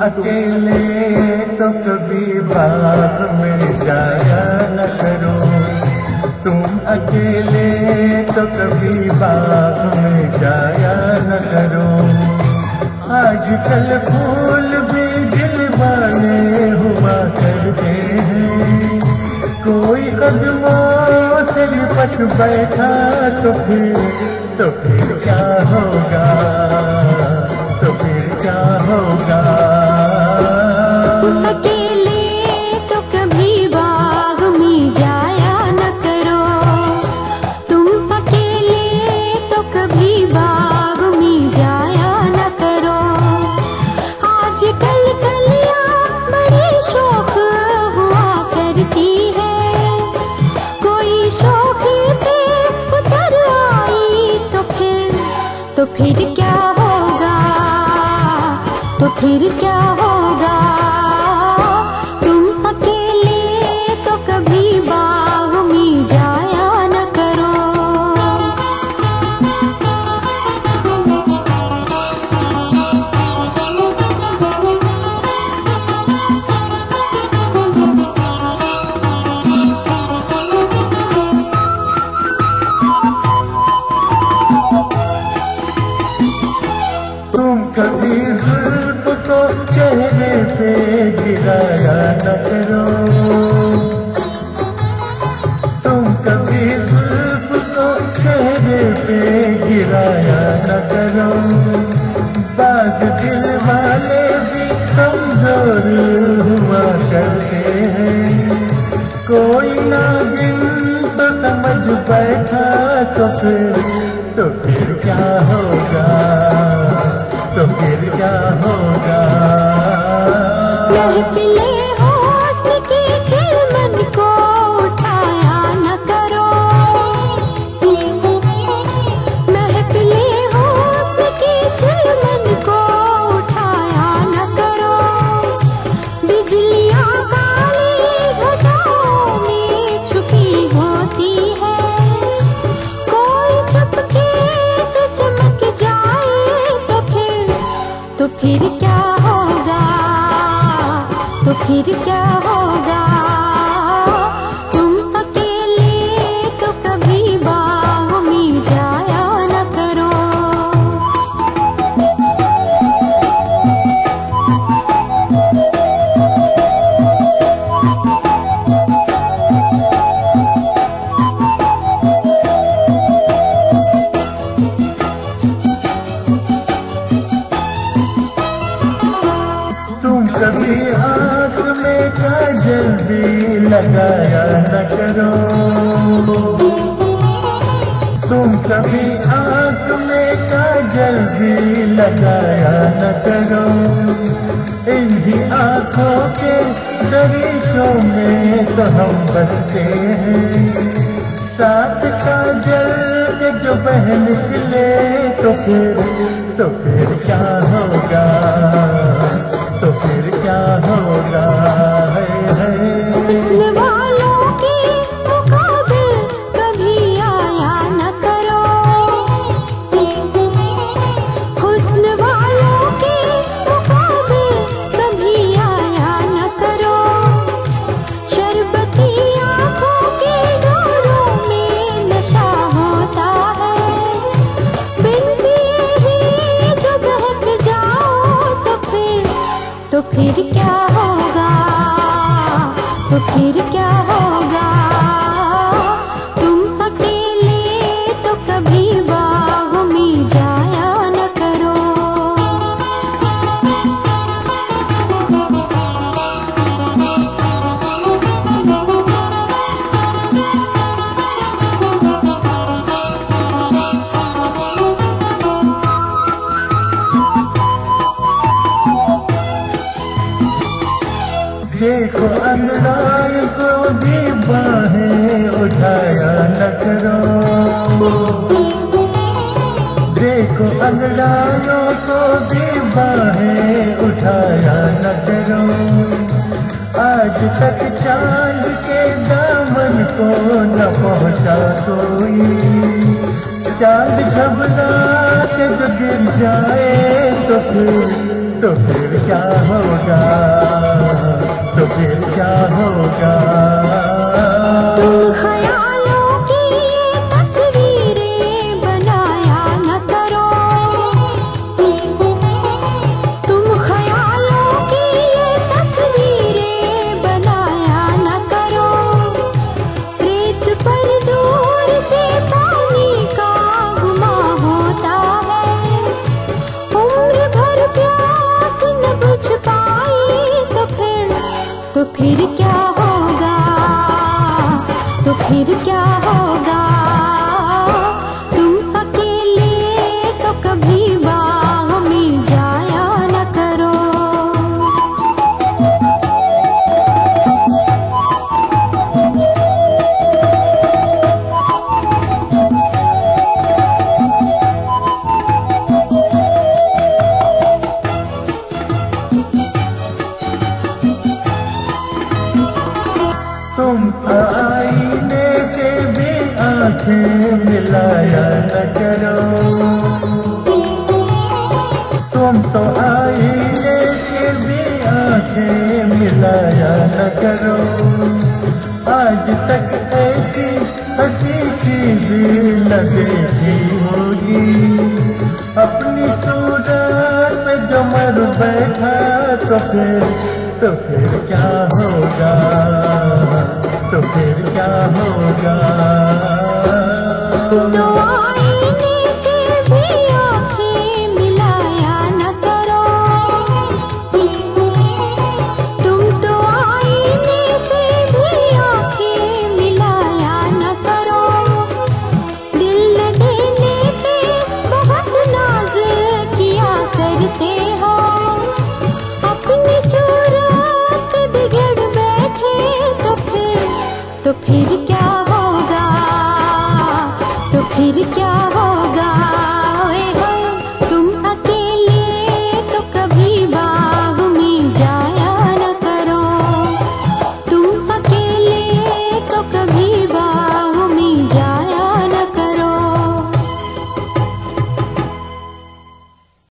अकेले तो कभी बाग में जाया न करो, तुम अकेले तो कभी बाग में जाया न करो। आजकल फूल भी दिल वाले हुआ करते हैं, कोई कदमों से लिपट बैठा तो फिर क्या होगा, तो फिर क्या होगा। अकेले तो कभी बाग में जाया न करो, तुम अकेले तो कभी बाग में जाया न करो। आजकल कलियां बड़ी शौक हुआ करती है, कोई शौक पे उतर आई तो फिर क्या होगा, तो फिर क्या होगा। तुम अकेले तो कभी बाग में जाया न करो। तुम कभी जुल्फ को चेहरे पे गिराया न करो, तुम कभी जुल्फ को चेहरे पे गिराया न करो। बाज दिल वाले भी कमजोर हुआ करते हैं, कोई नागिन तो समझ बैठा तो फिर क्या होगा, तो फिर क्या होगा। महफिले होस्न की चिलमन को उठाया न करो, महफिले होस्न की चिलमन को उठाया न करो। बिजलियां काली घटाओं में छुपी होती है, कोई चुपके से चमक जाए तो फिर क्या होगा, तो फिर क्या होगा। तुम अकेले तो कभी बाग में जाया न करो। कभी आँख में काजल भी लगाया न करो, तुम कभी आँख में काजल भी लगाया न करो। इन्हीं आँखों के दरिचों में तो हम बसते हैं, साथ काजल के जो बह निकले तो फिर क्या होगा, तो फिर क्या होगा। हुस्न वालों के मुकाबिल कभी आया न करो, हुस्न वालों के मुकाबिल कभी आया न करो। शरबती आंखों के डोरों में नशा होता है, बिन पिए ही जो बहक जाओ तो फिर क्या होगा, तो फिर क्या होगा। तुम अकेले तो कभी बाग में जाया न करो। देखो अंगड़ाई को भी बाहें उठाया न करो, देखो अंगड़ाइयों को भी बाहें उठाया न करो। आज तक चांद के दामन को न पहुँचा कोई, चांद घबरा के जो गिर जाए तो फिर क्या होगा। होगा तो फिर क्या होगा। तुम ख्यालों की ये तस्वीरें बनाया न करो, तुम ख्यालों की ये तस्वीरें बनाया न करो। रेत पर दूर से पानी का गुमा होता है, उम्र भर प्यास न बुझ पाई तो फिर क्या होगा, तो फिर क्या होगा। तुम अकेले तो कभी बाहों में जाया न करो। तुम आईने से भी आंखें मिलाया न करो, तुम तो आईने से भी आंखें मिलाया न करो। आज तक ऐसी हंसी चीज लगेगी होगी, अपनी सूरत पे जो मर बैठा तो फिर क्या होगा, तो फिर क्या होगा।